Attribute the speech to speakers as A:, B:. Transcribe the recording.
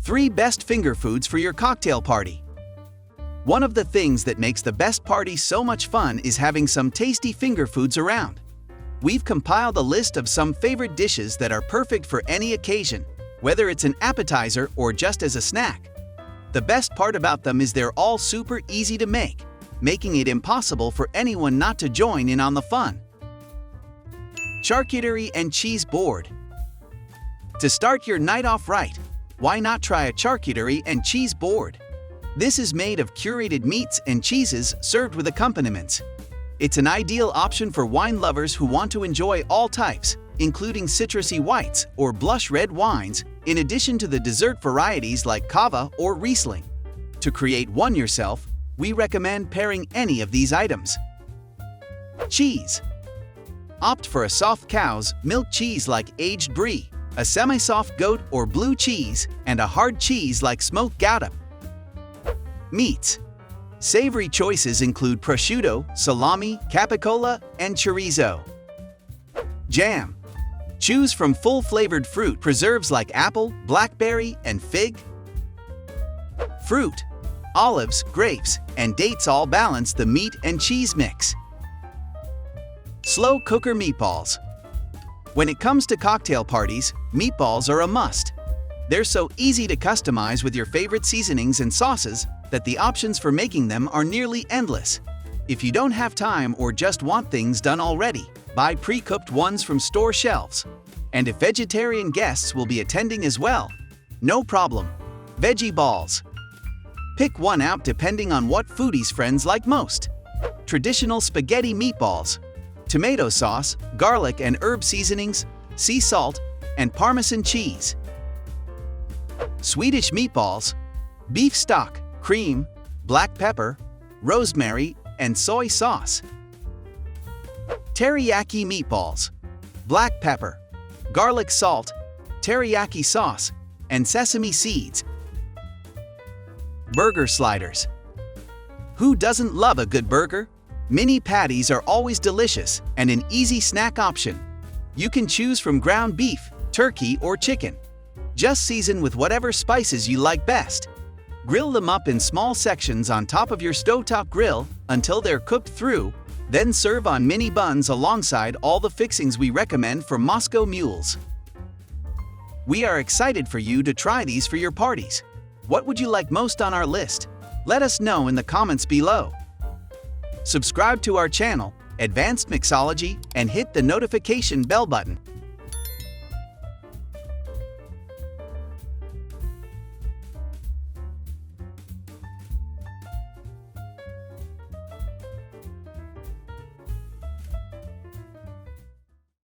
A: 3 best finger foods for your cocktail party. One of the things that makes the best party so much fun is having some tasty finger foods around. We've compiled a list of some favorite dishes that are perfect for any occasion, whether it's an appetizer or just as a snack. The best part about them is they're all super easy to make, making it impossible for anyone not to join in on the fun. Charcuterie and cheese board. To start your night off right, why not try a charcuterie and cheese board? This is made of curated meats and cheeses served with accompaniments. It's an ideal option for wine lovers who want to enjoy all types, including citrusy whites or blush red wines, in addition to the dessert varieties like cava or Riesling. To create one yourself, we recommend pairing any of these items. Cheese. Opt for a soft cow's milk cheese like aged brie, a semi-soft goat or blue cheese, and a hard cheese like smoked Gouda. Meats. Savory choices include prosciutto, salami, capicola, and chorizo. Jam. Choose from full-flavored fruit preserves like apple, blackberry, and fig. Fruit. Olives, grapes, and dates all balance the meat and cheese mix. Slow cooker meatballs. When it comes to cocktail parties, meatballs are a must. They're so easy to customize with your favorite seasonings and sauces that the options for making them are nearly endless. If you don't have time or just want things done already, buy pre-cooked ones from store shelves. And if vegetarian guests will be attending as well, no problem. Veggie balls. Pick one out depending on what foodies' friends like most. Traditional spaghetti meatballs. Tomato sauce, garlic and herb seasonings, sea salt, and Parmesan cheese. Swedish meatballs. Beef stock, cream, black pepper, rosemary, and soy sauce. Teriyaki meatballs. Black pepper, garlic salt, teriyaki sauce, and sesame seeds. Burger sliders. Who doesn't love a good burger? Mini patties are always delicious and an easy snack option. You can choose from ground beef, turkey, or chicken. Just season with whatever spices you like best. Grill them up in small sections on top of your stovetop grill until they're cooked through, then serve on mini buns alongside all the fixings we recommend for Moscow mules. We are excited for you to try these for your parties. What would you like most on our list? Let us know in the comments below. Subscribe to our channel, Advanced Mixology, and hit the notification bell button.